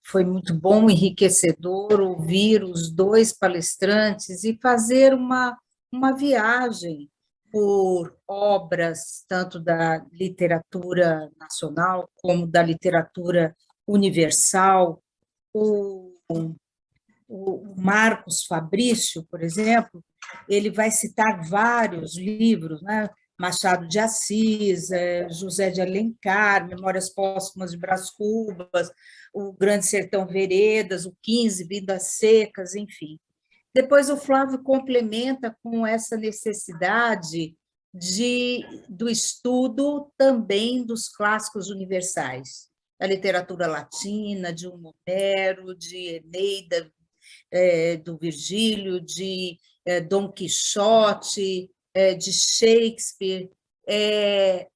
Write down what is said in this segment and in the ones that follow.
Foi muito bom, enriquecedor ouvir os dois palestrantes e fazer uma viagem por obras, tanto da literatura nacional como da literatura universal. O, o Marcos Fabrício, por exemplo, ele vai citar vários livros, né? Machado de Assis, José de Alencar, Memórias Póstumas de Brás Cubas, o Grande Sertão Veredas, o 15, Vidas Secas, enfim. Depois o Flávio complementa com essa necessidade do estudo também dos clássicos universais, da literatura latina, de um Homero, de Eneida, do Virgílio, de Dom Quixote, de Shakespeare,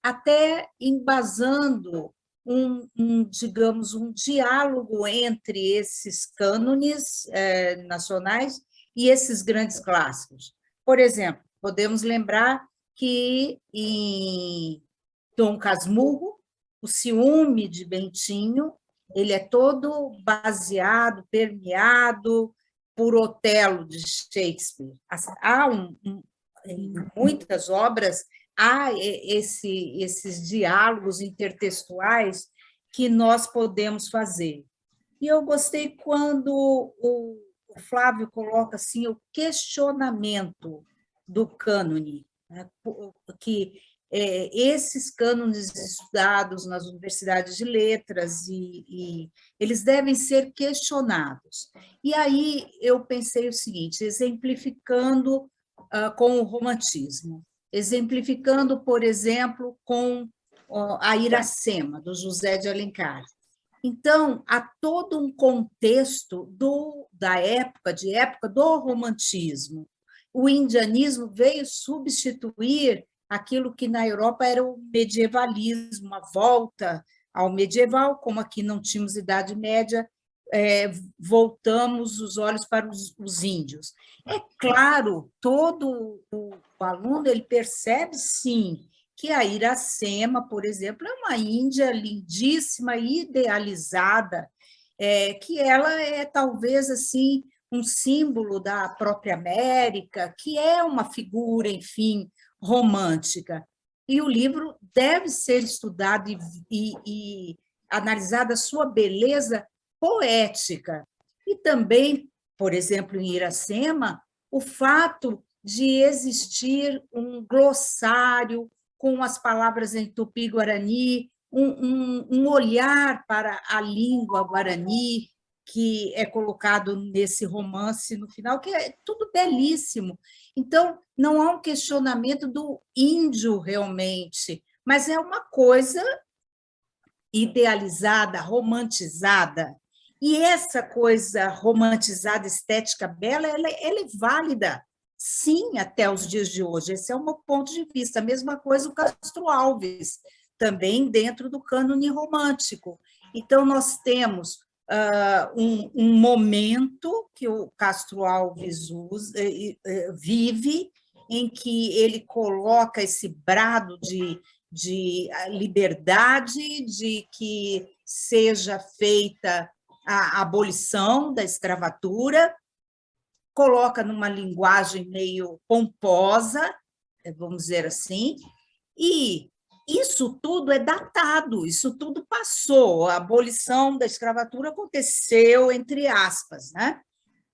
até embasando digamos, um diálogo entre esses cânones nacionais e esses grandes clássicos. Por exemplo, podemos lembrar que em Dom Casmurro, o ciúme de Bentinho, ele é todo baseado, permeado por Otelo de Shakespeare. Em muitas obras há esses diálogos intertextuais que nós podemos fazer. E eu gostei quando o Flávio coloca assim o questionamento do cânone, né, que esses cânones estudados nas universidades de letras e eles devem ser questionados. E aí eu pensei o seguinte, exemplificando com o romantismo, exemplificando, por exemplo, com a Iracema, do José de Alencar. Então, há todo um contexto da época, de época do romantismo. O indianismo veio substituir aquilo que na Europa era o medievalismo, a volta ao medieval, como aqui não tínhamos Idade Média, voltamos os olhos para os índios. É claro, todo o aluno ele percebe, sim, que a Iracema, por exemplo, é uma índia lindíssima, idealizada, que ela é talvez assim um símbolo da própria América, que é uma figura, enfim, romântica. E o livro deve ser estudado e analisada a sua beleza poética. E também, por exemplo, em Iracema, o fato de existir um glossário com as palavras em tupi-guarani, um olhar para a língua guarani, que é colocado nesse romance no final, que é tudo belíssimo. Então, não há um questionamento do índio realmente, mas é uma coisa idealizada, romantizada. E essa coisa romantizada, estética bela, ela é válida, sim, até os dias de hoje. Esse é o meu ponto de vista. A mesma coisa o Castro Alves, também dentro do cânone romântico. Então, nós temos um momento que o Castro Alves vive, em que ele coloca esse brado de liberdade, de que seja feita a abolição da escravatura, coloca numa linguagem meio pomposa, vamos dizer assim, e isso tudo é datado, isso tudo passou, a abolição da escravatura aconteceu, entre aspas, né?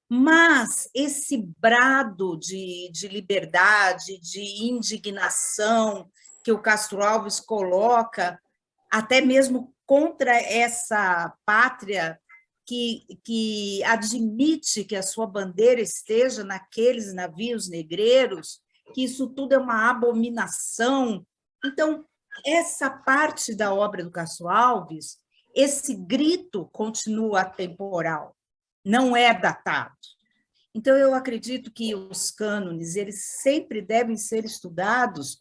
Mas esse brado de liberdade, de indignação que o Castro Alves coloca, até mesmo contra essa pátria que admite que a sua bandeira esteja naqueles navios negreiros, que isso tudo é uma abominação. Então, essa parte da obra do Castro Alves, esse grito continua atemporal, não é datado. Então, eu acredito que os cânones, eles sempre devem ser estudados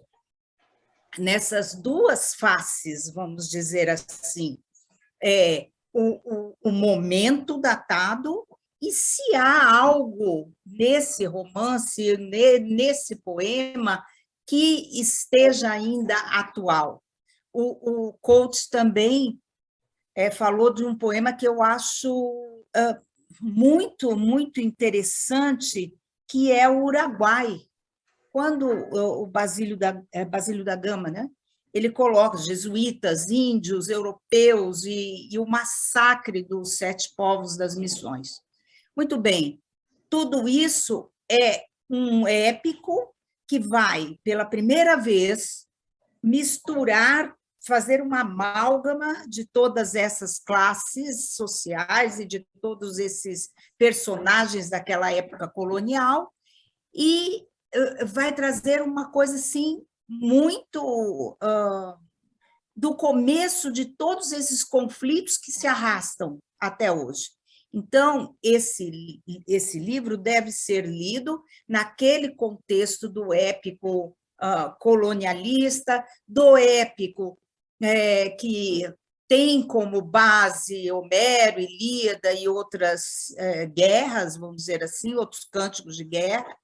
nessas duas faces, vamos dizer assim, o momento datado e se há algo nesse romance, nesse poema, que esteja ainda atual. O Coates também falou de um poema que eu acho muito, muito interessante, que é o Uruguai, quando o Basílio da Gama, né? Ele coloca jesuítas, índios, europeus e o massacre dos 7 povos das missões. Muito bem, tudo isso é um épico que vai, pela primeira vez, misturar, fazer uma amálgama de todas essas classes sociais e de todos esses personagens daquela época colonial e vai trazer uma coisa assim muito do começo de todos esses conflitos que se arrastam até hoje. Então, esse livro deve ser lido naquele contexto do épico colonialista, do épico que tem como base Homero, Ilíada e outras guerras, vamos dizer assim, outros cânticos de guerra.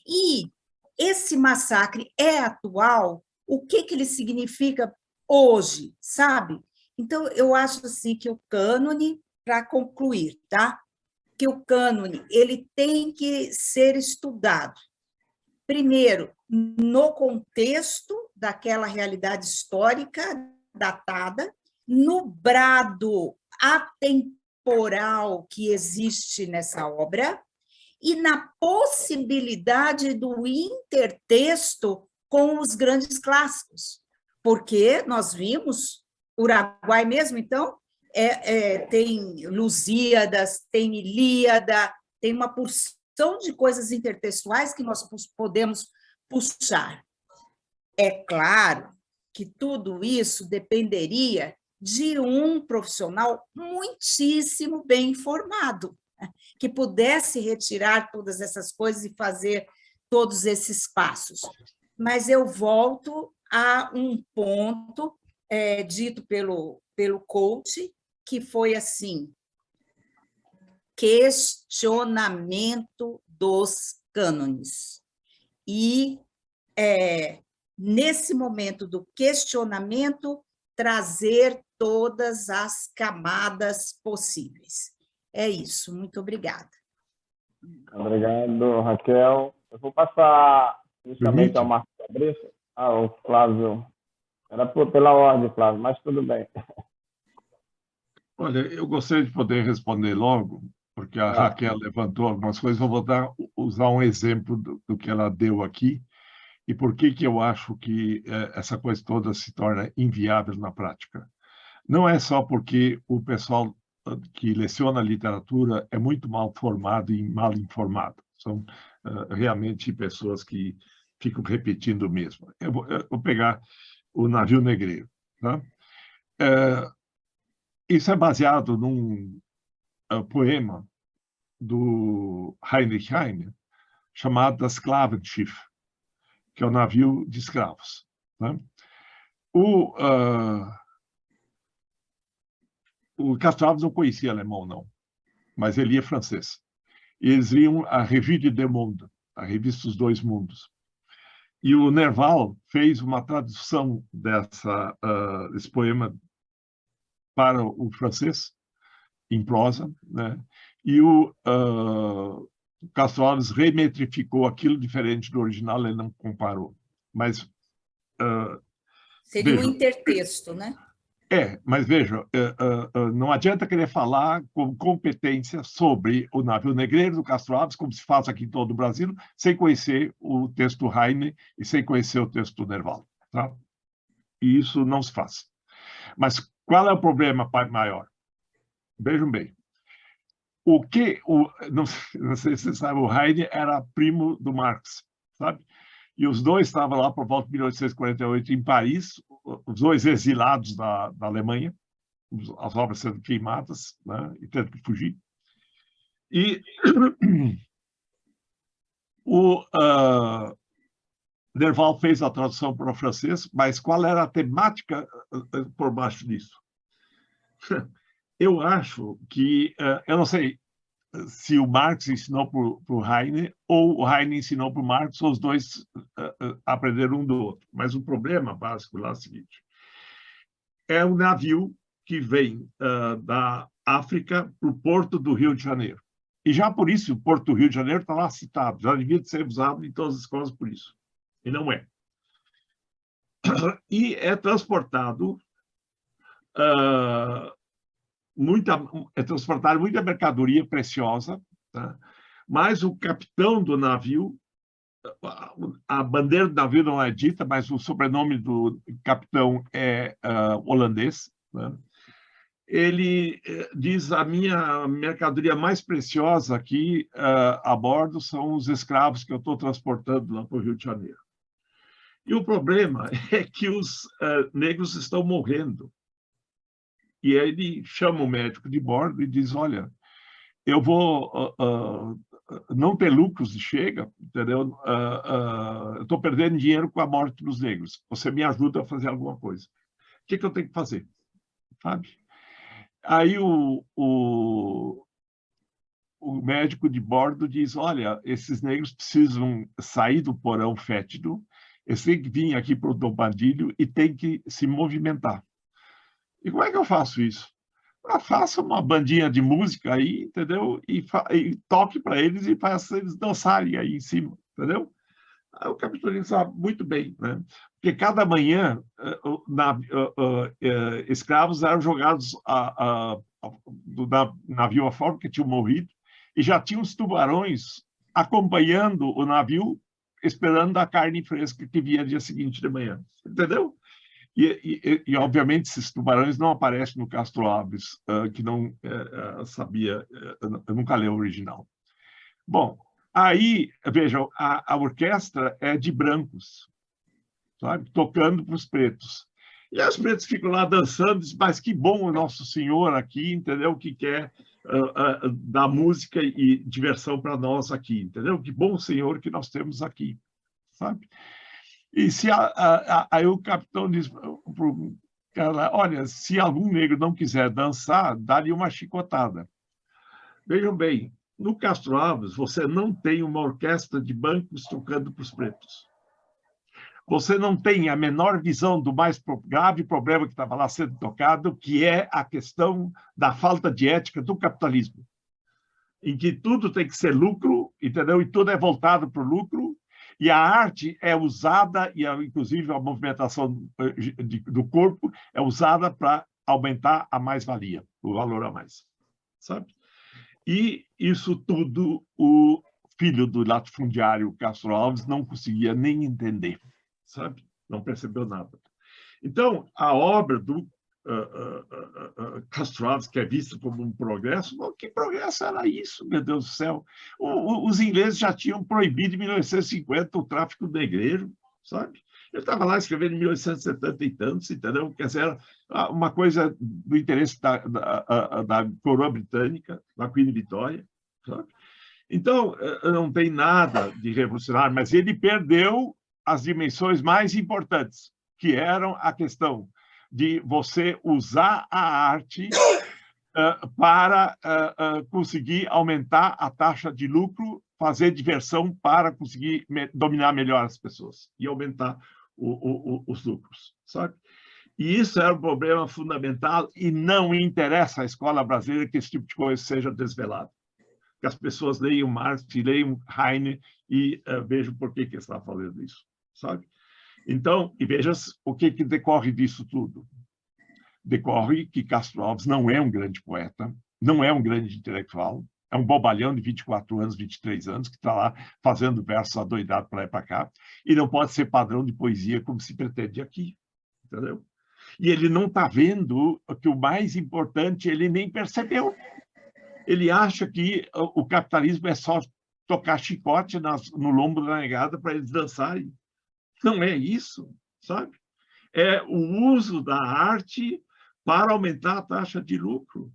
E esse massacre é atual? O que ele significa hoje, sabe? Então, eu acho assim que o cânone, para concluir, tá? Que o cânone ele tem que ser estudado. Primeiro, no contexto daquela realidade histórica datada, no brado atemporal que existe nessa obra, e na possibilidade do intertexto com os grandes clássicos, porque nós vimos, Uruguai mesmo, então, tem Lusíadas, tem Ilíada, tem uma porção de coisas intertextuais que nós podemos puxar. É claro que tudo isso dependeria de um profissional muitíssimo bem informado, que pudesse retirar todas essas coisas e fazer todos esses passos. Mas eu volto a um ponto dito pelo coach, que foi assim, questionamento dos cânones. E, nesse momento do questionamento, trazer todas as camadas possíveis. É isso, muito obrigada. Obrigado, Raquel. Eu vou passar justamente ao Marcos Fabrício. O Flávio. Era pela ordem, Flávio, mas tudo bem. Olha, eu gostaria de poder responder logo, porque a Raquel levantou algumas coisas. Eu vou usar um exemplo do que ela deu aqui e por que eu acho que essa coisa toda se torna inviável na prática. Não é só porque o pessoal que leciona literatura é muito mal formado e mal informado. São realmente pessoas que ficam repetindo o mesmo. Eu vou pegar o Navio Negreiro. Tá? Isso é baseado num poema do Heinrich Heine, chamado Das Sklavenschiff, que é o navio de escravos. Né? O Castro Alves não conhecia alemão, não, mas ele lia francês. E eles liam a Revue de Deux Mondes, a revista dos Dois Mundos. E o Nerval fez uma tradução desse poema para o francês, em prosa, né? E o Castro Alves remetrificou aquilo diferente do original, ele não comparou. Mas Seria um intertexto, né? Mas veja, não adianta querer falar com competência sobre o navio negreiro do Castro Alves, como se faz aqui em todo o Brasil, sem conhecer o texto Heine e sem conhecer o texto Nerval. Tá? E isso não se faz. Mas qual é o problema maior? Vejam bem. Não sei se você sabe, o Heine era primo do Marx, sabe? E os dois estavam lá por volta de 1848 em Paris, os dois exilados da Alemanha, as obras sendo queimadas, né, e tendo que fugir. E o Nerval fez a tradução para o francês, mas qual era a temática por baixo disso? Eu acho que, eu não sei se o Marx ensinou para o Heine ou o Heine ensinou para o Marx, ou os dois aprenderam um do outro. Mas o problema básico lá é o seguinte: é um navio que vem da África para o porto do Rio de Janeiro. E já por isso o porto do Rio de Janeiro está lá citado, já devia ser usado em todas as escolas por isso. E não é. E é transportado muita mercadoria preciosa, tá? Mas o capitão do navio, a bandeira do navio não é dita, mas o sobrenome do capitão é holandês, né? Ele diz: a minha mercadoria mais preciosa aqui a bordo são os escravos que eu estou transportando lá para o Rio de Janeiro. E o problema é que os negros estão morrendo. E aí ele chama o médico de bordo e diz: olha, eu vou não ter lucros de chega, entendeu? Eu estou perdendo dinheiro com a morte dos negros. Você me ajuda a fazer alguma coisa. O que eu tenho que fazer? Sabe? Aí o médico de bordo diz: olha, esses negros precisam sair do porão fétido, eles têm que vir aqui para o Bombadilho e têm que se movimentar. E como é que eu faço isso? Faça uma bandinha de música aí, entendeu? E toque para eles e faça eles dançarem aí em cima, entendeu? Aí o capitão sabe muito bem, né? Porque cada manhã escravos eram jogados do navio afora, porque tinham morrido, e já tinham os tubarões acompanhando o navio, esperando a carne fresca que vinha dia seguinte de manhã, entendeu? E obviamente, esses tubarões não aparecem no Castro Alves, que não sabia, eu nunca li o original. Bom, aí, vejam, a orquestra é de brancos, sabe? Tocando para os pretos. E os pretos ficam lá dançando, dizem: mas que bom o nosso senhor aqui, entendeu? Que quer dar música e diversão para nós aqui, entendeu? Que bom senhor que nós temos aqui, sabe? E se aí o capitão diz para o cara: olha, se algum negro não quiser dançar, dá-lhe uma chicotada. Vejam bem, no Castro Alves, você não tem uma orquestra de bancos tocando para os pretos. Você não tem a menor visão do mais grave problema que estava lá sendo tocado, que é a questão da falta de ética do capitalismo, em que tudo tem que ser lucro, entendeu? E tudo é voltado para o lucro, e a arte é usada, e inclusive a movimentação do corpo é usada para aumentar a mais-valia, o valor a mais, sabe? E isso tudo o filho do latifundiário Castro Alves não conseguia nem entender, sabe? Não percebeu nada. Então, a obra do Castro Alves, que é vista como um progresso, que progresso era isso, meu Deus do céu? Os ingleses já tinham proibido em 1950 o tráfico negreiro, sabe? Ele estava lá escrevendo em 1870 e tantos, entendeu? Quer dizer, era uma coisa do interesse da coroa britânica, da Queen Vitória, sabe? Então, não tem nada de revolucionário, mas ele perdeu as dimensões mais importantes, que eram a questão de você usar a arte para conseguir aumentar a taxa de lucro, fazer diversão para conseguir dominar melhor as pessoas e aumentar os lucros, sabe? E isso era um problema fundamental e não interessa à escola brasileira que esse tipo de coisa seja desvelado. Que as pessoas leiam Marx, leiam Heine e vejam por que está fazendo isso, sabe? Então, e veja o que decorre disso tudo. Decorre que Castro Alves não é um grande poeta, não é um grande intelectual, é um bobalhão de 24 anos, 23 anos, que está lá fazendo versos adoidado para lá e para cá, e não pode ser padrão de poesia como se pretende aqui, entendeu? E ele não está vendo que o mais importante ele nem percebeu. Ele acha que o capitalismo é só tocar chicote no lombo da negada para eles dançarem. Não é isso, sabe? É o uso da arte para aumentar a taxa de lucro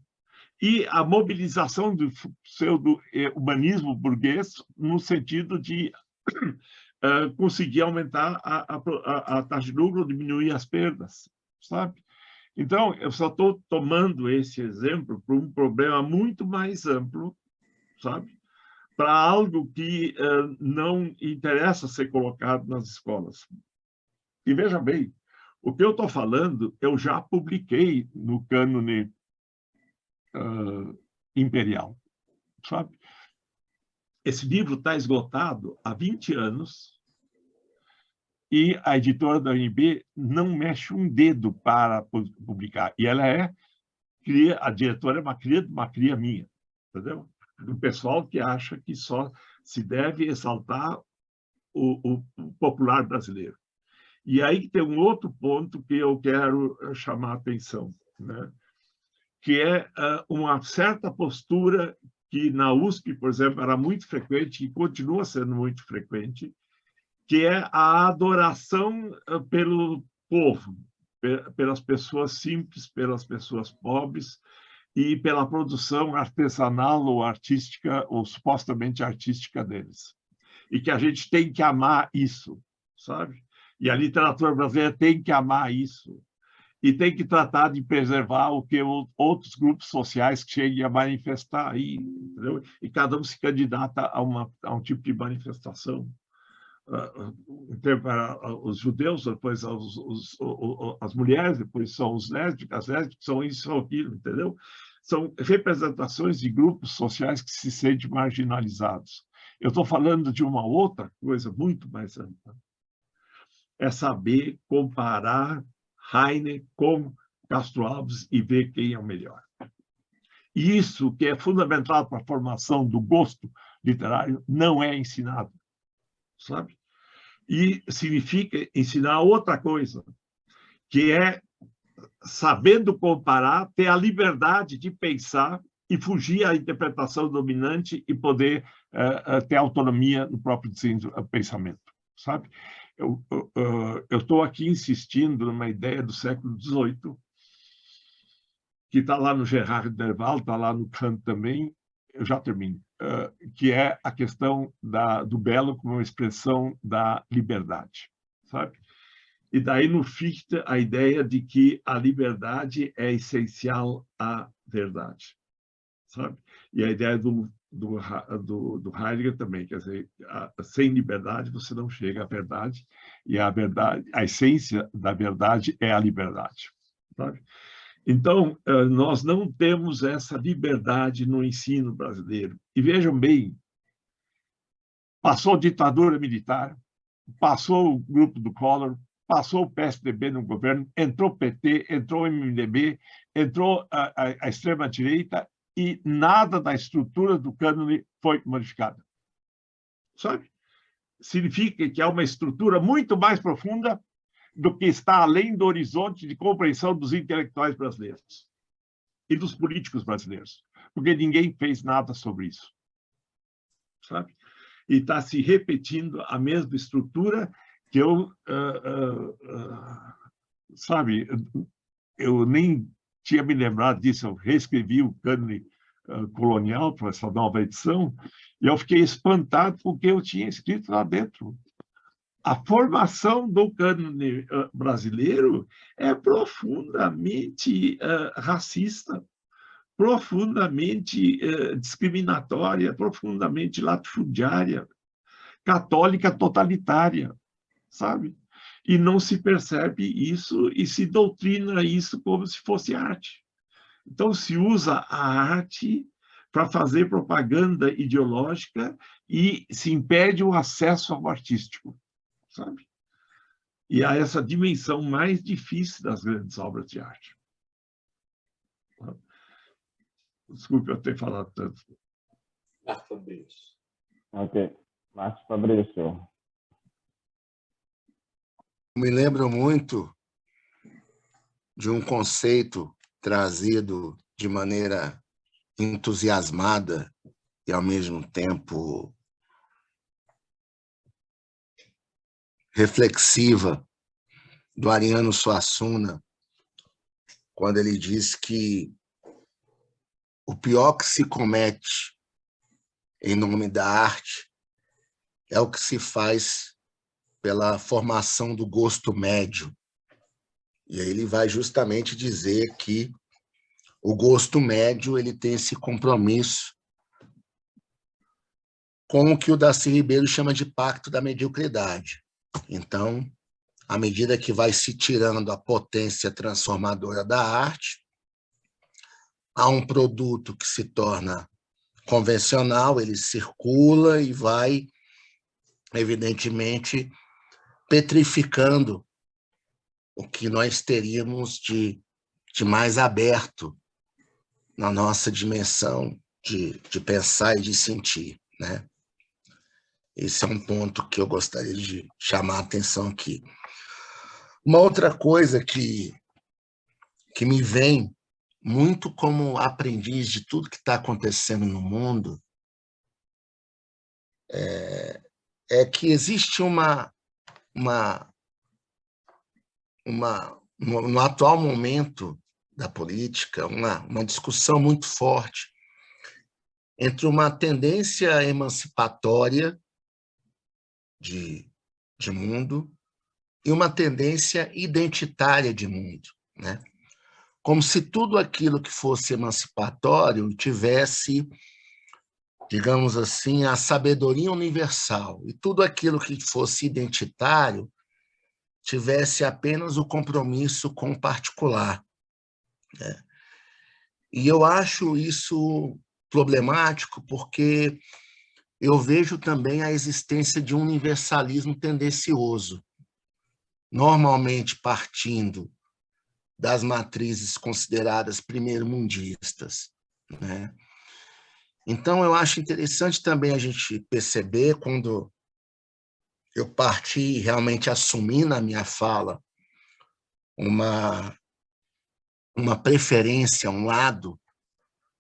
e a mobilização do pseudo-humanismo burguês no sentido de conseguir aumentar a taxa de lucro, diminuir as perdas, sabe? Então, eu só estou tomando esse exemplo para um problema muito mais amplo, sabe? Para algo que não interessa ser colocado nas escolas. E veja bem, o que eu estou falando, eu já publiquei no cânone imperial, sabe? Esse livro está esgotado há 20 anos e a editora da UNB não mexe um dedo para publicar. E ela a diretora é uma cria minha, entendeu? Do pessoal que acha que só se deve exaltar o popular brasileiro. E aí tem um outro ponto que eu quero chamar a atenção, né? Que é uma certa postura que na USP, por exemplo, era muito frequente e continua sendo muito frequente, que é a adoração pelo povo, pelas pessoas simples, pelas pessoas pobres e pela produção artesanal ou artística, ou supostamente artística deles. E que a gente tem que amar isso, sabe? E a literatura brasileira tem que amar isso. E tem que tratar de preservar o que outros grupos sociais cheguem a manifestar aí, entendeu? E cada um se candidata a um tipo de manifestação. Para os judeus, depois as mulheres, depois são os lésbicas, são isso, são aquilo, entendeu? São representações de grupos sociais que se sentem marginalizados. Eu estou falando de uma outra coisa muito mais ampla. É saber comparar Heine com Castro Alves e ver quem é o melhor. E isso, que é fundamental para a formação do gosto literário, não é ensinado, sabe? E significa ensinar outra coisa, que é, sabendo comparar, ter a liberdade de pensar e fugir à interpretação dominante e poder ter autonomia no próprio pensamento, sabe? Eu estou aqui insistindo numa ideia do século XVIII, que está lá no Gerard Derval, está lá no Kant também, eu já termino, que é a questão do belo como uma expressão da liberdade, sabe? E daí no Fichte a ideia de que a liberdade é essencial à verdade, sabe? E a ideia do Heidegger também, quer dizer, sem liberdade você não chega à verdade, e a essência da verdade é a liberdade, sabe? Então, nós não temos essa liberdade no ensino brasileiro. E vejam bem, passou a ditadura militar, passou o grupo do Collor, passou o PSDB no governo, entrou o PT, entrou o MDB, entrou a extrema-direita, e nada da estrutura do cânone foi modificada. Sabe? Significa que há uma estrutura muito mais profunda do que está além do horizonte de compreensão dos intelectuais brasileiros e dos políticos brasileiros, porque ninguém fez nada sobre isso. Sabe? E está se repetindo a mesma estrutura que sabe, eu nem tinha me lembrado disso, eu reescrevi o cânone colonial para essa nova edição, e eu fiquei espantado com o que eu tinha escrito lá dentro. A formação do cânone brasileiro é profundamente racista, profundamente discriminatória, profundamente latifundiária, católica totalitária, sabe? E não se percebe isso e se doutrina isso como se fosse arte. Então, se usa a arte para fazer propaganda ideológica e se impede o acesso ao artístico, sabe? E há essa dimensão mais difícil das grandes obras de arte. Desculpe eu ter falado tanto. Marco Fabrício. Ok. Marcos Fabrício. Me lembro muito de um conceito trazido de maneira entusiasmada e, ao mesmo tempo, reflexiva, do Ariano Suassuna, quando ele diz que o pior que se comete em nome da arte é o que se faz pela formação do gosto médio. E aí ele vai justamente dizer que o gosto médio ele tem esse compromisso com o que o Darcy Ribeiro chama de pacto da mediocridade. Então, à medida que vai se tirando a potência transformadora da arte, há um produto que se torna convencional, ele circula e vai, evidentemente, petrificando o que nós teríamos de mais aberto na nossa dimensão de pensar e de sentir, né? Esse é um ponto que eu gostaria de chamar a atenção aqui. Uma outra coisa que me vem muito como aprendiz de tudo que está acontecendo no mundo é que existe no atual momento da política, uma discussão muito forte entre uma tendência emancipatória de mundo e uma tendência identitária de mundo, né? Como se tudo aquilo que fosse emancipatório tivesse, digamos assim, a sabedoria universal, e tudo aquilo que fosse identitário tivesse apenas o compromisso com o particular, né? E eu acho isso problemático porque eu vejo também a existência de um universalismo tendencioso, normalmente partindo das matrizes consideradas primeiro-mundistas, né? Então, eu acho interessante também a gente perceber, quando eu parti realmente assumir na minha fala uma preferência, um lado,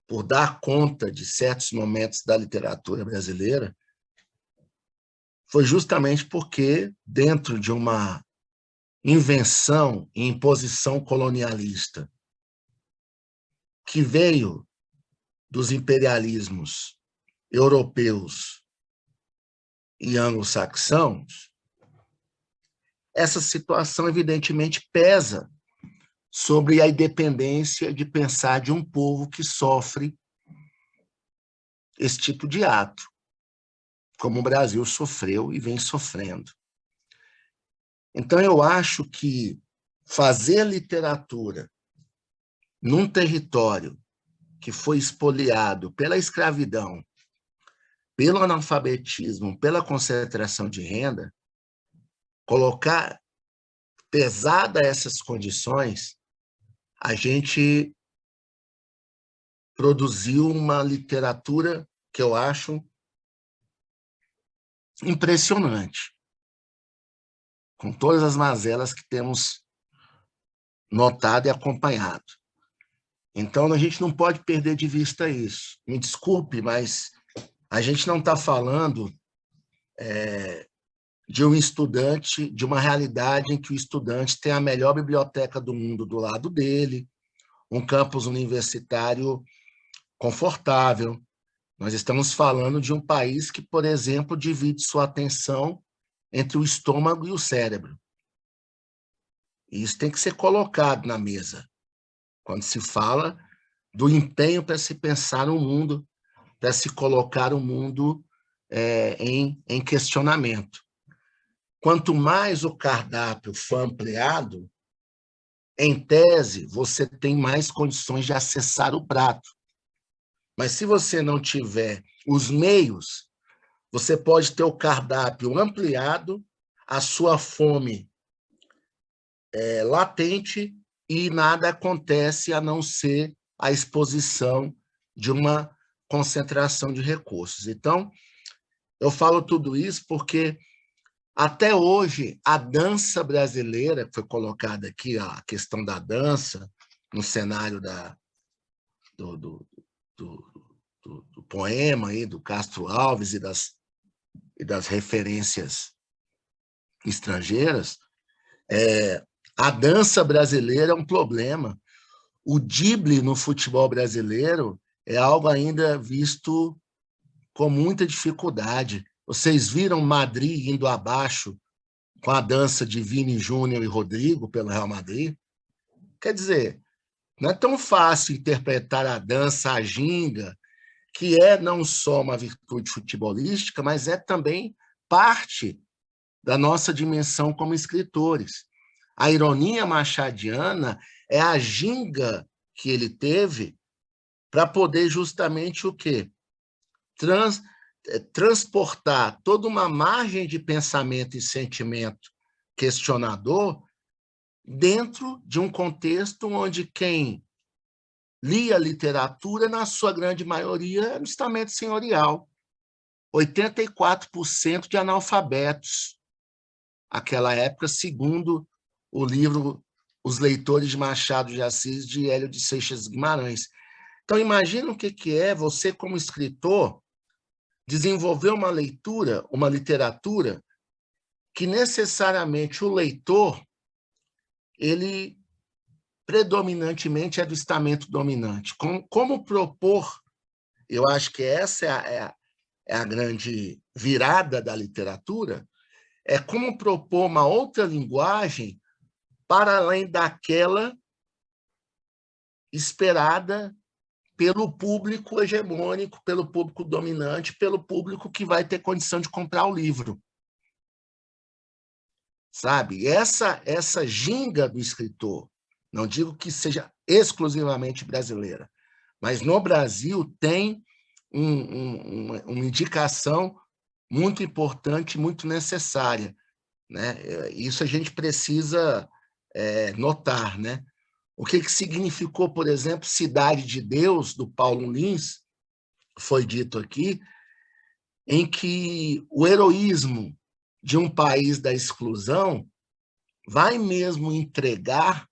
por dar conta de certos momentos da literatura brasileira, foi justamente porque, dentro de uma invenção e imposição colonialista que veio dos imperialismos europeus e anglo-saxãos, essa situação, evidentemente, pesa sobre a independência de pensar de um povo que sofre esse tipo de ato, como o Brasil sofreu e vem sofrendo. Então, eu acho que fazer literatura num território que foi expoliado pela escravidão, pelo analfabetismo, pela concentração de renda, colocar pesada essas condições, a gente produziu uma literatura que eu acho impressionante, com todas as mazelas que temos notado e acompanhado. Então, a gente não pode perder de vista isso. Me desculpe, mas a gente não está falando de um estudante, de uma realidade em que o estudante tem a melhor biblioteca do mundo do lado dele, um campus universitário confortável. Nós estamos falando de um país que, por exemplo, divide sua atenção entre o estômago e o cérebro. E isso tem que ser colocado na mesa, quando se fala do empenho para se pensar no mundo, para se colocar o mundo em questionamento. Quanto mais o cardápio for ampliado, em tese, você tem mais condições de acessar o prato. Mas se você não tiver os meios, você pode ter o cardápio ampliado, a sua fome latente e nada acontece a não ser a exposição de uma concentração de recursos. Então, eu falo tudo isso porque, até hoje, a dança brasileira, que foi colocada aqui, a questão da dança, no cenário do poema aí, do Castro Alves e das referências estrangeiras, a dança brasileira é um problema. O drible no futebol brasileiro é algo ainda visto com muita dificuldade. Vocês viram Madrid indo abaixo com a dança de Vini Júnior e Rodrigo pelo Real Madrid? Quer dizer, não é tão fácil interpretar a dança, a ginga, que é não só uma virtude futebolística, mas é também parte da nossa dimensão como escritores. A ironia machadiana é a ginga que ele teve para poder justamente o quê? Transportar toda uma margem de pensamento e sentimento questionador dentro de um contexto onde quem lia literatura, na sua grande maioria, era um estamento senhorial. 84% de analfabetos. Aquela época, segundo o livro Os Leitores de Machado de Assis, de Hélio de Seixas Guimarães. Então, imagina o que é você, como escritor, desenvolver uma leitura, uma literatura, que necessariamente o leitor, ele predominantemente é do estamento dominante. Como propor, eu acho que essa é a grande virada da literatura, é como propor uma outra linguagem para além daquela esperada pelo público hegemônico, pelo público dominante, pelo público que vai ter condição de comprar o livro. Sabe? Essa ginga do escritor, não digo que seja exclusivamente brasileira, mas no Brasil tem uma indicação muito importante, muito necessária, né? Isso a gente precisa notar, né? O que significou, por exemplo, Cidade de Deus, do Paulo Lins, foi dito aqui, em que o heroísmo de um país da exclusão vai mesmo entregar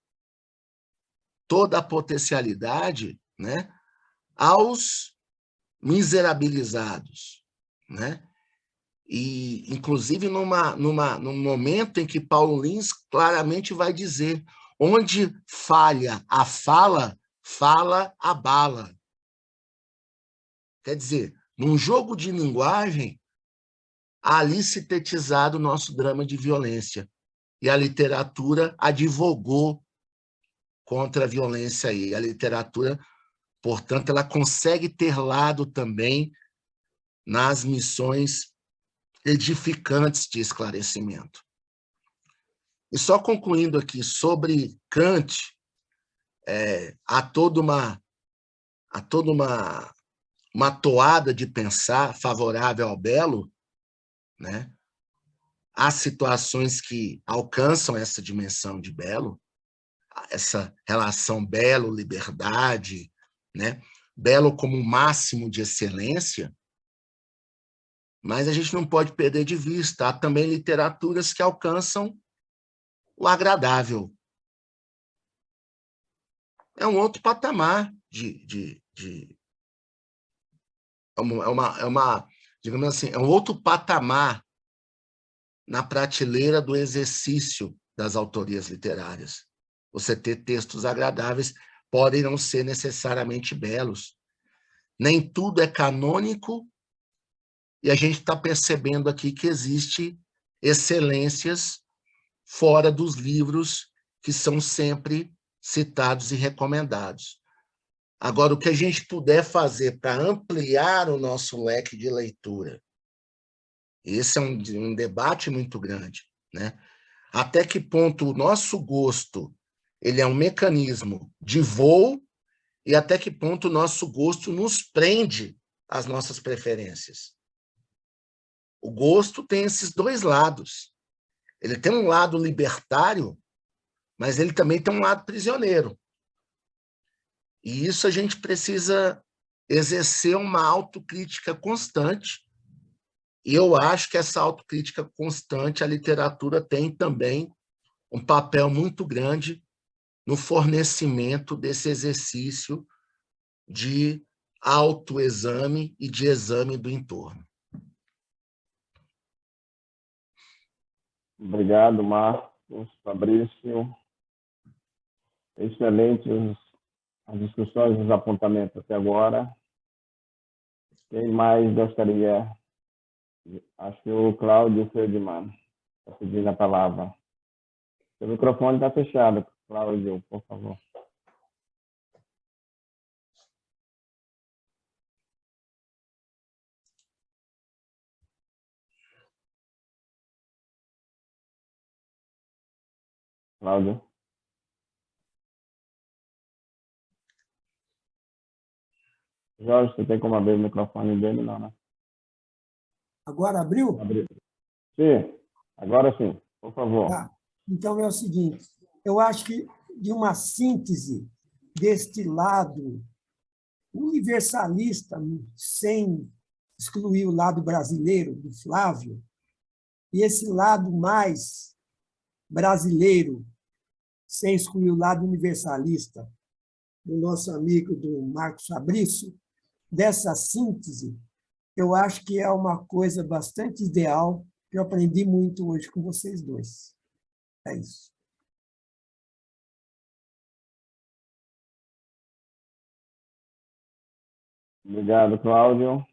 toda a potencialidade, né, aos miserabilizados, né? E, inclusive, num momento em que Paulo Lins claramente vai dizer: onde falha a fala, fala a bala. Quer dizer, num jogo de linguagem, ali sintetizado o nosso drama de violência. E a literatura advogou contra a violência aí. A literatura, portanto, ela consegue ter lado também nas missões edificantes de esclarecimento. E só concluindo aqui sobre Kant, há toda uma toada de pensar favorável ao belo, né? Há situações que alcançam essa dimensão de belo, essa relação belo-liberdade, né? Belo como um máximo de excelência, mas a gente não pode perder de vista, há também literaturas que alcançam o agradável. É um outro patamar digamos assim, é um outro patamar na prateleira do exercício das autorias literárias. Você ter textos agradáveis podem não ser necessariamente belos. Nem tudo é canônico, e a gente está percebendo aqui que existe excelências fora dos livros que são sempre citados e recomendados. Agora, o que a gente puder fazer para ampliar o nosso leque de leitura, esse é um debate muito grande, né? Até que ponto o nosso gosto ele é um mecanismo de voo e até que ponto o nosso gosto nos prende às nossas preferências. O gosto tem esses dois lados. Ele tem um lado libertário, mas ele também tem um lado prisioneiro. E isso a gente precisa exercer uma autocrítica constante. E eu acho que essa autocrítica constante, a literatura tem também um papel muito grande no fornecimento desse exercício de autoexame e de exame do entorno. Obrigado, Marcos, Fabrício. Excelentes as discussões e os apontamentos até agora. Quem mais gostaria? Acho que o Cláudio Ferdinand está pedindo a palavra. Seu microfone está fechado, Cláudio, por favor. Cláudio. Jorge, você tem como abrir o microfone dele? Não, né? Agora abriu? Abriu. Sim, agora sim, por favor. Tá. Então, é o seguinte, eu acho que de uma síntese deste lado universalista, sem excluir o lado brasileiro do Flávio, e esse lado mais brasileiro, sem excluir o lado universalista do nosso amigo do Marcos Fabrício, dessa síntese, eu acho que é uma coisa bastante ideal, que eu aprendi muito hoje com vocês dois. É isso. Obrigado, Cláudio.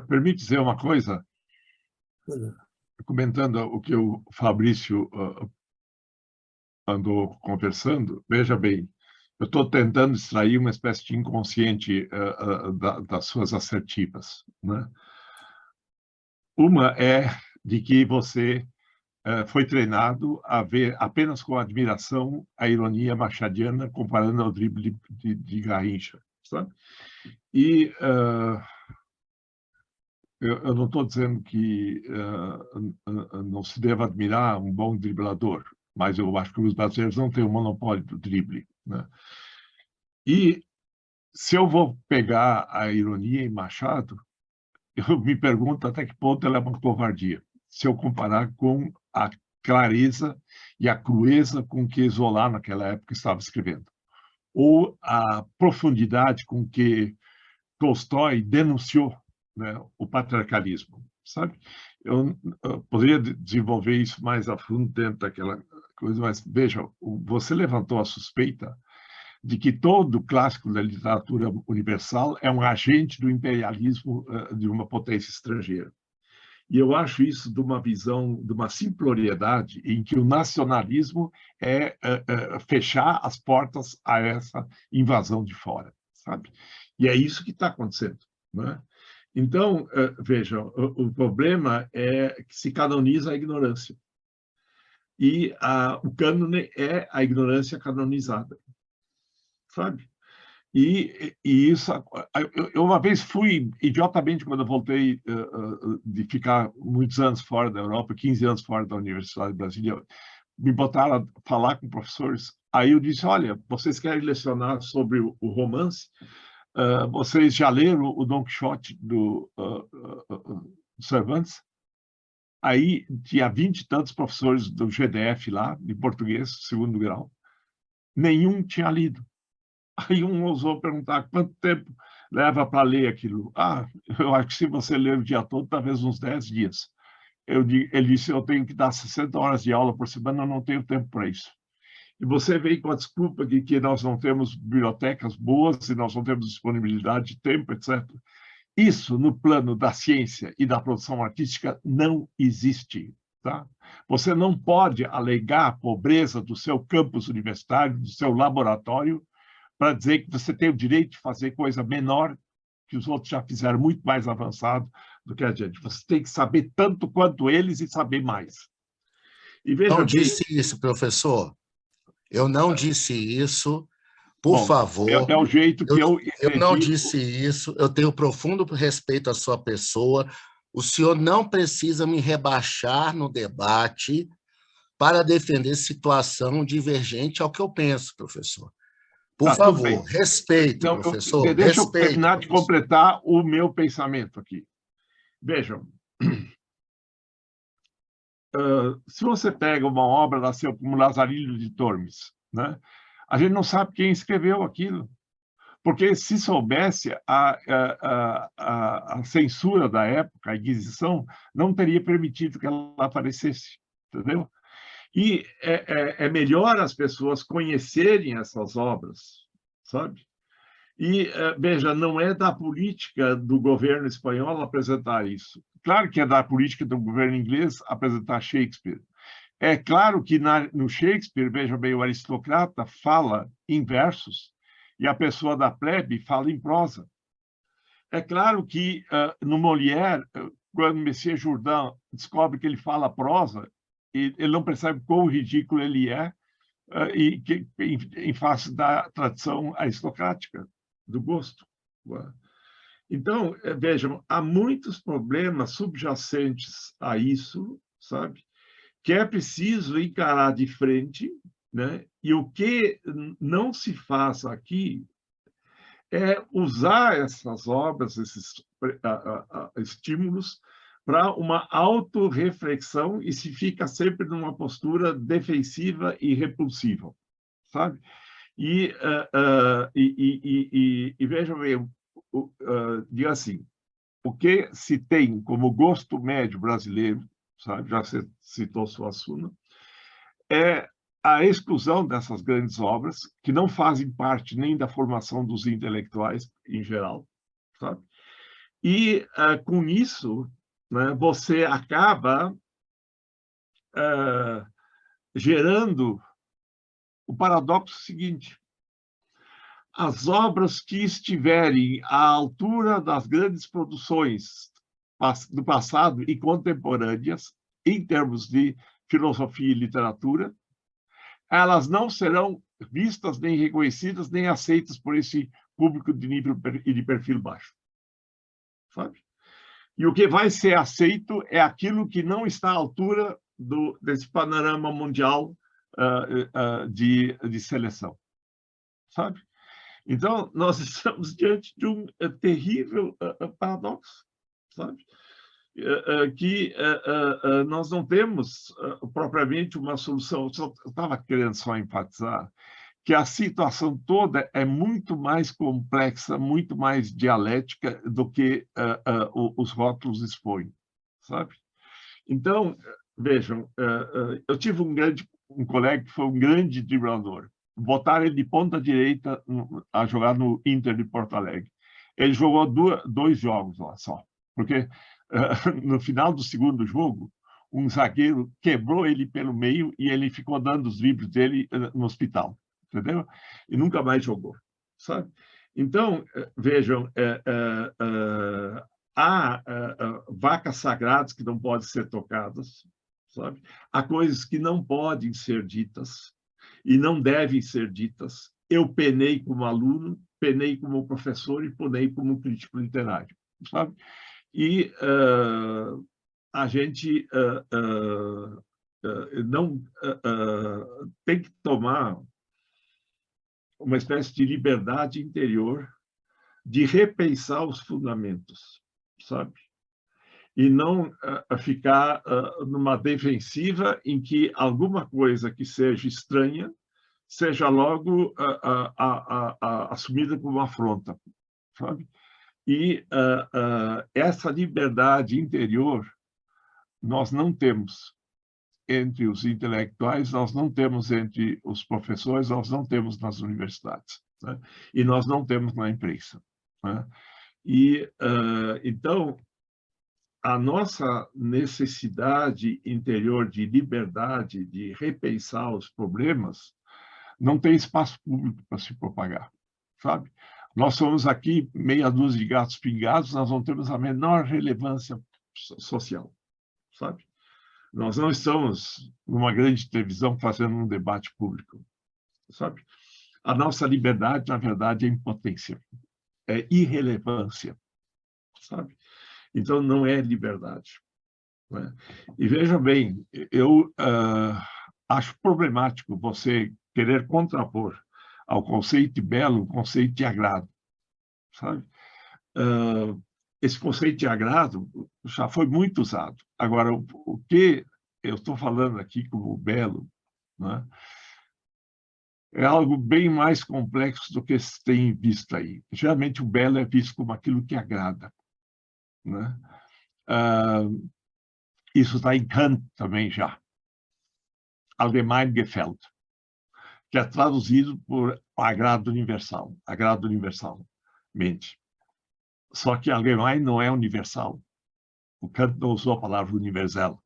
Permite dizer uma coisa? Olha. Comentando o que o Fabrício andou conversando, veja bem, eu estou tentando extrair uma espécie de inconsciente das suas assertivas, né? Uma é de que você foi treinado a ver apenas com admiração a ironia machadiana comparando ao drible de Garrincha, sabe? E eu não estou dizendo que não se deva admirar um bom driblador, mas eu acho que os brasileiros não têm o monopólio do drible, né? E se eu vou pegar a ironia em Machado, eu me pergunto até que ponto ela é uma covardia, se eu comparar com a clareza e a crueza com que Zola, naquela época, estava escrevendo, ou a profundidade com que Tolstói denunciou, né, o patriarcalismo, sabe? Eu poderia desenvolver isso mais a fundo dentro daquela coisa, mas veja, você levantou a suspeita de que todo clássico da literatura universal é um agente do imperialismo de uma potência estrangeira. E eu acho isso de uma visão, de uma simploriedade em que o nacionalismo é fechar as portas a essa invasão de fora, sabe? E é isso que está acontecendo, né? Então, veja, o problema é que se canoniza a ignorância. E o cânone é a ignorância canonizada, sabe? E isso, eu uma vez fui, idiotamente, quando eu voltei de ficar muitos anos fora da Europa, 15 anos fora da Universidade de Brasília, me botaram a falar com professores. Aí eu disse, olha, vocês querem lecionar sobre o romance? Vocês já leram o Don Quixote do Cervantes? Aí tinha 20 e tantos professores do GDF lá, de português, segundo grau. Nenhum tinha lido. Aí um ousou perguntar quanto tempo leva para ler aquilo. Eu acho que se você ler o dia todo, talvez uns 10 dias. Ele disse, eu tenho que dar 60 horas de aula por semana, eu não tenho tempo para isso. E você vem com a desculpa de que nós não temos bibliotecas boas e nós não temos disponibilidade de tempo, etc. Isso, no plano da ciência e da produção artística, não existe. Tá? Você não pode alegar a pobreza do seu campus universitário, do seu laboratório, para dizer que você tem o direito de fazer coisa menor que os outros já fizeram, muito mais avançado do que a gente. Você tem que saber tanto quanto eles e saber mais. E veja não bem, disse isso, professor. Eu não disse isso. Por bom, favor. É o jeito que eu entendi. Eu não disse isso. Eu tenho profundo respeito à sua pessoa, o senhor não precisa me rebaixar no debate para defender situação divergente ao que eu penso, professor. Por Tá, tudo bem. favor, respeito, Não, professor. deixa eu Respeito, terminar de professor. completar o meu pensamento aqui. Vejam, se você pega uma obra nasceu como Lazarilho de Tormes, né? A gente não sabe quem escreveu aquilo, porque se soubesse, a censura da época, a Inquisição, não teria permitido que ela aparecesse, entendeu? E é melhor as pessoas conhecerem essas obras, sabe? E, veja, não é da política do governo espanhol apresentar isso. Claro que é da política do governo inglês apresentar Shakespeare. É claro que no Shakespeare, veja bem, o aristocrata fala em versos e a pessoa da plebe fala em prosa. É claro que no Molière, quando Messias Jourdain descobre que ele fala prosa, ele não percebe quão ridículo ele é e que, em face da tradição aristocrática do gosto. Então, vejam, há muitos problemas subjacentes a isso, sabe? Que é preciso encarar de frente, né? E o que não se faz aqui é usar essas obras, esses estímulos, para uma autorreflexão e se fica sempre numa postura defensiva e repulsiva, sabe? E veja bem, diga assim, o que se tem como gosto médio brasileiro, sabe? Já citou Suassuna, é a exclusão dessas grandes obras, que não fazem parte nem da formação dos intelectuais em geral, sabe? E, com isso, né, você acaba gerando o paradoxo seguinte: as obras que estiverem à altura das grandes produções do passado e contemporâneas, em termos de filosofia e literatura, elas não serão vistas, nem reconhecidas, nem aceitas por esse público de nível e de perfil baixo. Sabe? E o que vai ser aceito é aquilo que não está à altura desse panorama mundial de seleção. Sabe? Então, nós estamos diante de um terrível paradoxo, sabe? Que nós não temos propriamente uma solução. Eu estava querendo só enfatizar que a situação toda é muito mais complexa, muito mais dialética do que os rótulos expõem, sabe? Então, vejam, eu tive um colega que foi um grande driblador. Botaram ele de ponta direita a jogar no Inter de Porto Alegre. Ele jogou dois jogos lá só, porque no final do segundo jogo, um zagueiro quebrou ele pelo meio e ele ficou dando os dribles dele no hospital, entendeu? E nunca mais jogou, sabe? Então, vejam, há vacas sagradas que não podem ser tocadas, sabe? Há coisas que não podem ser ditas e não devem ser ditas. Eu penei como aluno, penei como professor e penei como crítico literário, sabe? E a gente não tem que tomar uma espécie de liberdade interior de repensar os fundamentos, sabe? E não ficar numa defensiva em que alguma coisa que seja estranha seja logo assumida como uma afronta, sabe? E essa liberdade interior nós não temos entre os intelectuais, nós não temos entre os professores, nós não temos nas universidades, né? E nós não temos na imprensa, né? E, então, a nossa necessidade interior de liberdade, de repensar os problemas, não tem espaço público para se propagar, sabe? Nós somos aqui meia dúzia de gatos pingados, nós não temos a menor relevância social, sabe? Nós não estamos numa grande televisão fazendo um debate público, sabe? A nossa liberdade, na verdade, é impotência, é irrelevância, sabe? Então, não é liberdade. Né? E veja bem, eu acho problemático você querer contrapor ao conceito de belo o conceito de agrado, sabe? Esse conceito de agrado já foi muito usado. Agora, o que eu estou falando aqui como belo, né, é algo bem mais complexo do que se tem visto aí. Geralmente, o belo é visto como aquilo que agrada. Né? Isso está em Kant também já. Allgemeingefällt, que é traduzido por agrado universalmente. Só que allgemein não é universal. O Kant não usou a palavra universal.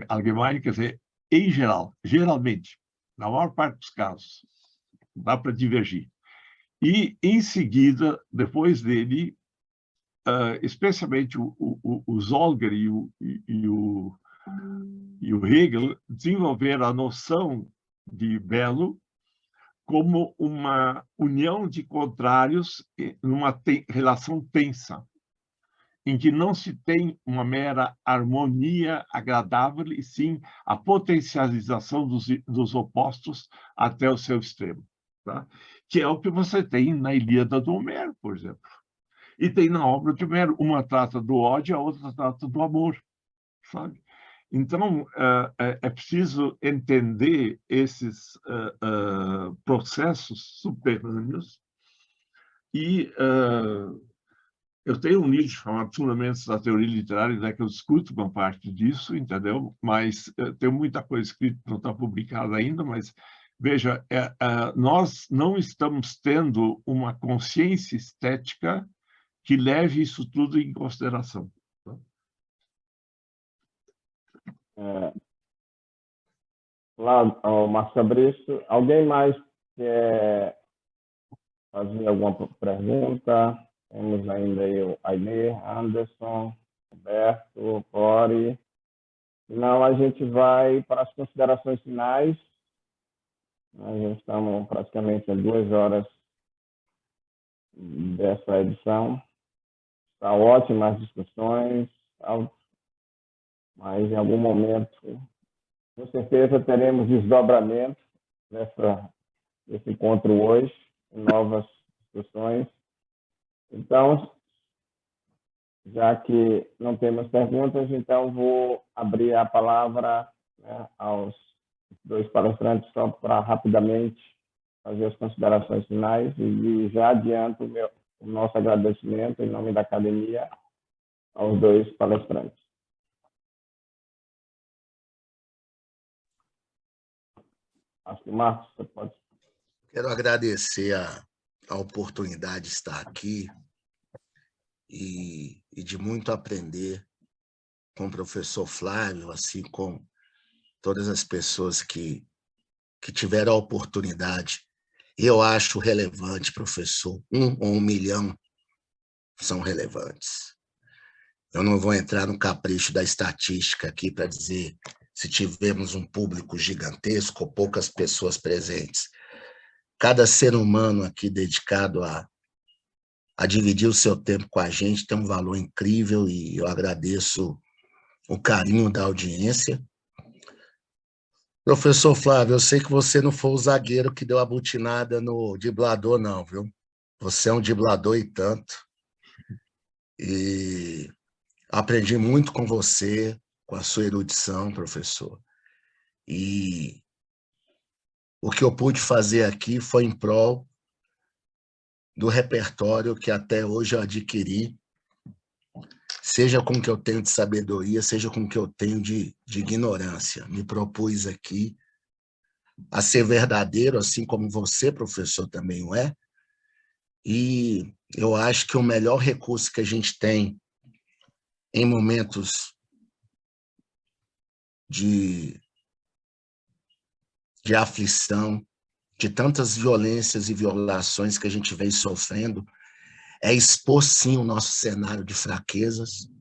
Allgemein quer dizer em geral, geralmente, na maior parte dos casos. Dá para divergir. E, em seguida, depois dele, especialmente o Zolger e o Hegel desenvolveram a noção de belo como uma união de contrários numa relação tensa, em que não se tem uma mera harmonia agradável, e sim a potencialização dos opostos até o seu extremo. Tá? Que é o que você tem na Ilíada do Homero, por exemplo. E tem na obra de Homero, uma trata do ódio, a outra trata do amor, sabe? Então, é preciso entender esses processos subterrâneos e eu tenho um livro chamado Fundamentos da Teoria Literária, né, que eu discuto uma parte disso, entendeu? Mas tem muita coisa escrita que não está publicada ainda, mas veja, nós não estamos tendo uma consciência estética que leve isso tudo em consideração. Marcos Fabrício, alguém mais quer fazer alguma pergunta? Temos ainda aí o Aine, Anderson, Roberto, Pori. Não, a gente vai para as considerações finais. Nós já estamos praticamente a 2 horas dessa edição. Está ótimas as discussões, mas em algum momento, com certeza, teremos desdobramento desse encontro hoje, novas discussões. Então, já que não temos perguntas, então vou abrir a palavra, né, aos 2 palestrantes, só para rapidamente fazer as considerações finais, e já adianto o nosso agradecimento em nome da academia aos 2 palestrantes. Acho que, Marcos, você pode. Quero agradecer a oportunidade de estar aqui e de muito aprender com o professor Flávio, assim como todas as pessoas que tiveram a oportunidade. Eu acho relevante, professor, 1 ou 1 milhão são relevantes. Eu não vou entrar no capricho da estatística aqui para dizer se tivemos um público gigantesco ou poucas pessoas presentes. Cada ser humano aqui dedicado a dividir o seu tempo com a gente tem um valor incrível e eu agradeço o carinho da audiência. Professor Flávio, eu sei que você não foi o zagueiro que deu a butinada no driblador, não, viu? Você é um driblador e tanto. E aprendi muito com você, com a sua erudição, professor. E o que eu pude fazer aqui foi em prol do repertório que até hoje eu adquiri, seja com o que eu tenho de sabedoria, seja com o que eu tenho de ignorância. Me propus aqui a ser verdadeiro, assim como você, professor, também o é. E eu acho que o melhor recurso que a gente tem em momentos de aflição, de tantas violências e violações que a gente vem sofrendo, é expor, sim, o nosso cenário de fraquezas.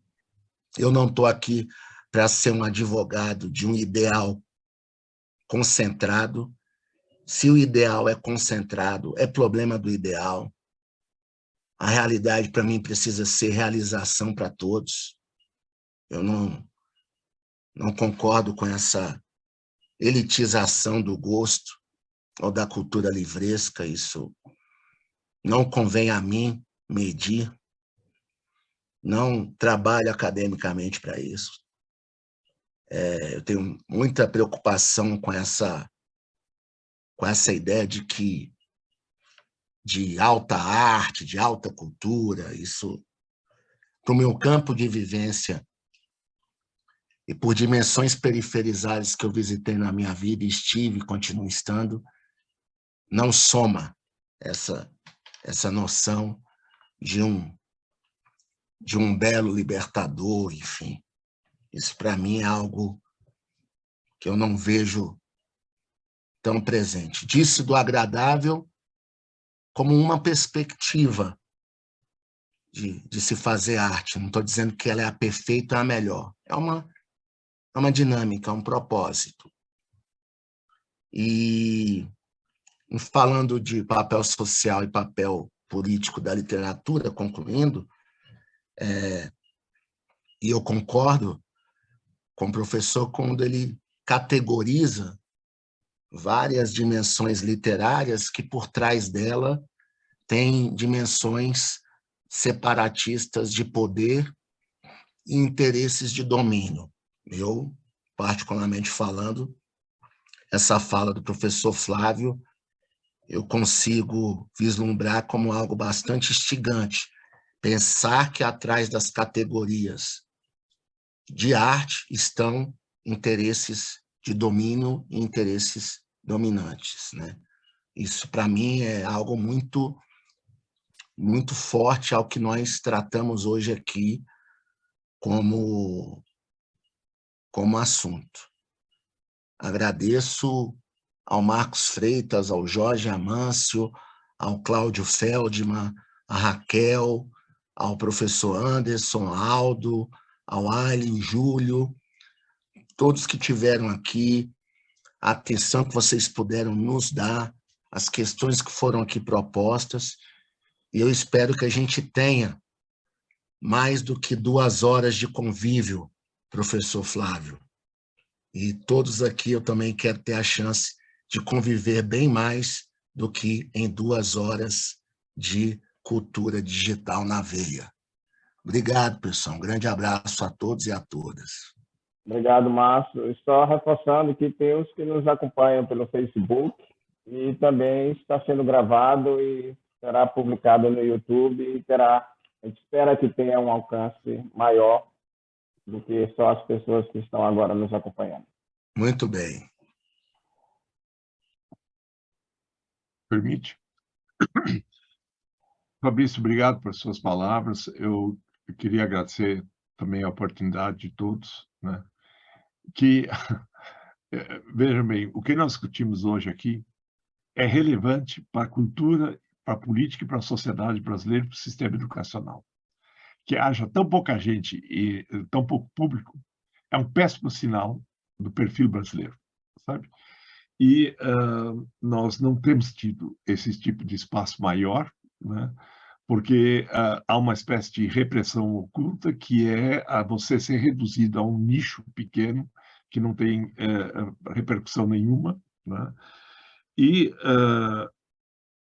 Eu não estou aqui para ser um advogado de um ideal concentrado. Se o ideal é concentrado, é problema do ideal. A realidade, para mim, precisa ser realização para todos. Eu não concordo com essa elitização do gosto ou da cultura livresca. Isso não convém a mim medir. Não trabalho academicamente para isso. Eu tenho muita preocupação com essa ideia de alta arte, de alta cultura. Isso, para o meu campo de vivência e por dimensões periferizadas que eu visitei na minha vida, estive e continuo estando, não soma essa noção de um belo libertador, enfim. Isso, para mim, é algo que eu não vejo tão presente. Disse do agradável como uma perspectiva de se fazer arte. Não estou dizendo que ela é a perfeita ou a melhor. É uma dinâmica, é um propósito. E falando de papel social e papel político da literatura, concluindo, e eu concordo com o professor quando ele categoriza várias dimensões literárias que por trás dela tem dimensões separatistas de poder e interesses de domínio. Eu, particularmente falando, essa fala do professor Flávio, eu consigo vislumbrar como algo bastante instigante, pensar que atrás das categorias de arte estão interesses de domínio e interesses dominantes, né? Isso, para mim, é algo muito, muito forte ao que nós tratamos hoje aqui como assunto. Agradeço ao Marcos Freitas, ao Jorge Amâncio, ao Cláudio Feldman, a Raquel, ao professor Anderson, Aldo, ao Ailey, Júlio, todos que estiveram aqui, a atenção que vocês puderam nos dar, as questões que foram aqui propostas, e eu espero que a gente tenha mais do que 2 horas de convívio, professor Flávio. E todos aqui eu também quero ter a chance de conviver bem mais do que em 2 horas de cultura digital na veia. Obrigado, pessoal. Um grande abraço a todos e a todas. Obrigado, Márcio. Só reforçando que tem os que nos acompanham pelo Facebook e também está sendo gravado e será publicado no YouTube e a gente espera que tenha um alcance maior do que só as pessoas que estão agora nos acompanhando. Muito bem. Permite? Fabrício, obrigado por suas palavras. Eu queria agradecer também a oportunidade de todos, né? Que, vejam bem, o que nós discutimos hoje aqui é relevante para a cultura, para a política e para a sociedade brasileira, para o sistema educacional. Que haja tão pouca gente e tão pouco público é um péssimo sinal do perfil brasileiro, sabe? E nós não temos tido esse tipo de espaço maior, né? Porque há uma espécie de repressão oculta que é você ser reduzido a um nicho pequeno que não tem repercussão nenhuma, né? E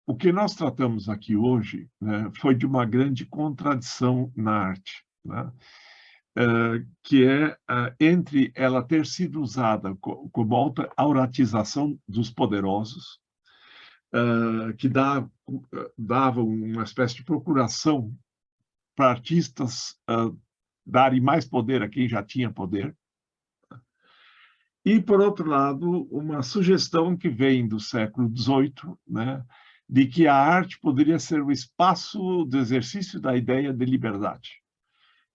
o que nós tratamos aqui hoje, né, foi de uma grande contradição na arte, né? Que é entre ela ter sido usada como auratização dos poderosos, que dava uma espécie de procuração para artistas darem mais poder a quem já tinha poder. E, por outro lado, uma sugestão que vem do século XVIII, né, de que a arte poderia ser o espaço do exercício da ideia de liberdade.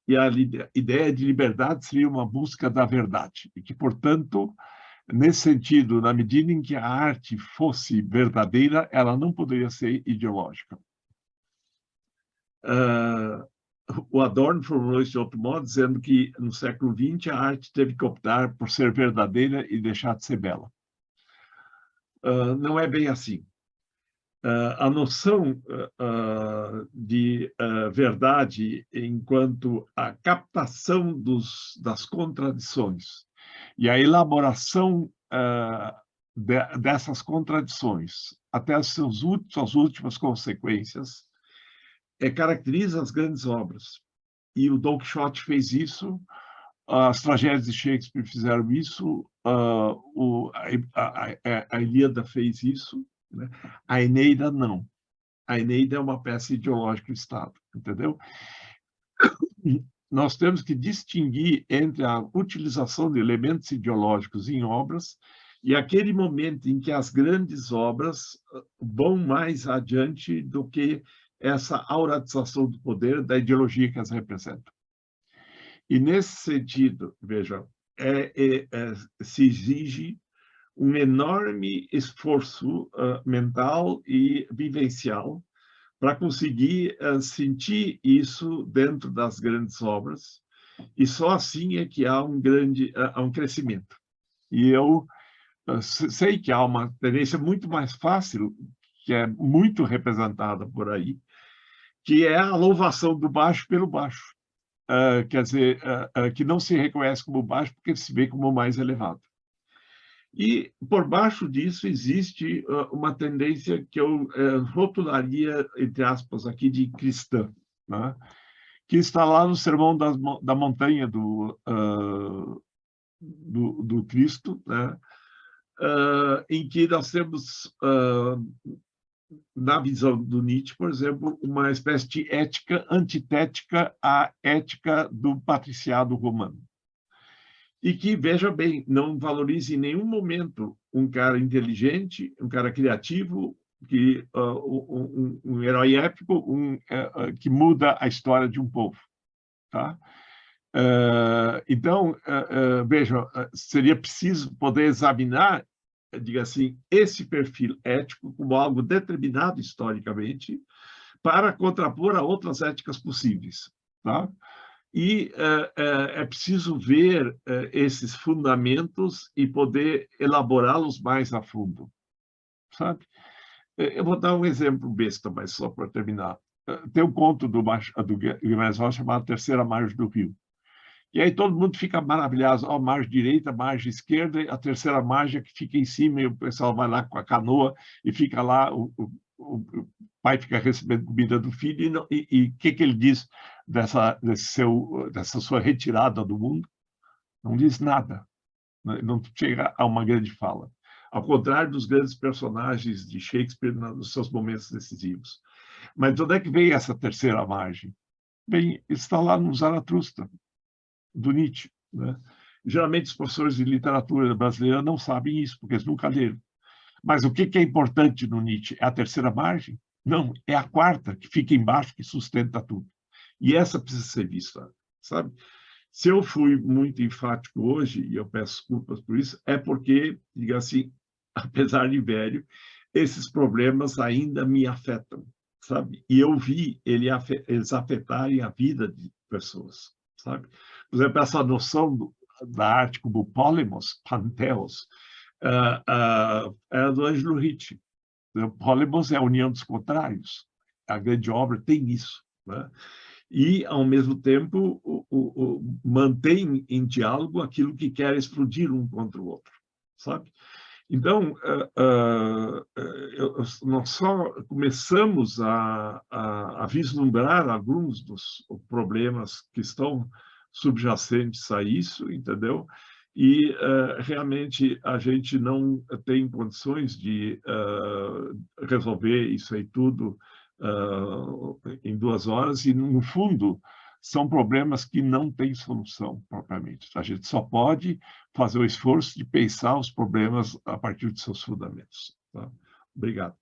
E a ideia de liberdade seria uma busca da verdade, e que, portanto, nesse sentido, na medida em que a arte fosse verdadeira, ela não poderia ser ideológica. O Adorno formulou isso de outro modo, dizendo que, no século XX, a arte teve que optar por ser verdadeira e deixar de ser bela. Não é bem assim. a noção de verdade enquanto a captação das contradições e a elaboração dessas contradições até as suas últimas consequências caracteriza as grandes obras. E o Don Quixote fez isso, as tragédias de Shakespeare fizeram isso, a Ilíada fez isso, né? A Eneida não. A Eneida é uma peça ideológica do Estado, entendeu? Nós temos que distinguir entre a utilização de elementos ideológicos em obras e aquele momento em que as grandes obras vão mais adiante do que essa auratização do poder da ideologia que as representa. E, nesse sentido, veja, se exige um enorme esforço mental e vivencial para conseguir sentir isso dentro das grandes obras, e só assim é que há um crescimento. E eu sei que há uma tendência muito mais fácil, que é muito representada por aí, que é a louvação do baixo pelo baixo. Quer dizer, que não se reconhece como baixo porque se vê como mais elevado. E, por baixo disso, existe uma tendência que eu rotularia, entre aspas, aqui de cristã, né? Que está lá no Sermão da Montanha do Cristo, né? Em que nós temos, na visão do Nietzsche, por exemplo, uma espécie de ética antitética à ética do patriciado romano. E que, veja bem, não valorize em nenhum momento um cara inteligente, um cara criativo, um herói épico, que muda a história de um povo. Tá? Então, veja, seria preciso poder examinar, diga assim, esse perfil ético como algo determinado historicamente para contrapor a outras éticas possíveis. Tá? E é preciso ver esses fundamentos e poder elaborá-los mais a fundo, sabe? Eu vou dar um exemplo besta, mas só para terminar. Tem um conto do Guimarães Rosa chamado Terceira Margem do Rio. E aí todo mundo fica maravilhado, ó, margem direita, margem esquerda, e a terceira margem é que fica em cima, e o pessoal vai lá com a canoa e fica lá, o pai fica recebendo comida do filho, e o que ele diz dessa sua retirada do mundo? Não diz nada, não chega a uma grande fala. Ao contrário dos grandes personagens de Shakespeare nos seus momentos decisivos. Mas de onde é que veio essa terceira margem? Bem, está lá no Zaratustra, do Nietzsche, né? Geralmente os professores de literatura brasileira não sabem isso, porque eles nunca leram. Mas o que é importante no Nietzsche? É a terceira margem? Não, é a quarta, que fica embaixo, que sustenta tudo. E essa precisa ser vista, sabe? Se eu fui muito enfático hoje, e eu peço desculpas por isso, é porque, diga assim, apesar de velho, esses problemas ainda me afetam, sabe? E eu vi eles afetarem a vida de pessoas, sabe? Por exemplo, essa noção da arte como polemos, pantheos, era do Ângelo Ricci. O polemos é a união dos contrários. A grande obra tem isso, né? E, ao mesmo tempo, mantém em diálogo aquilo que quer explodir um contra o outro, sabe? Então, nós só começamos a vislumbrar alguns dos problemas que estão subjacentes a isso, entendeu? E, realmente, a gente não tem condições de resolver isso aí tudo em 2 horas, e, no fundo, são problemas que não têm solução propriamente. A gente só pode fazer o esforço de pensar os problemas a partir de seus fundamentos. Tá? Obrigado.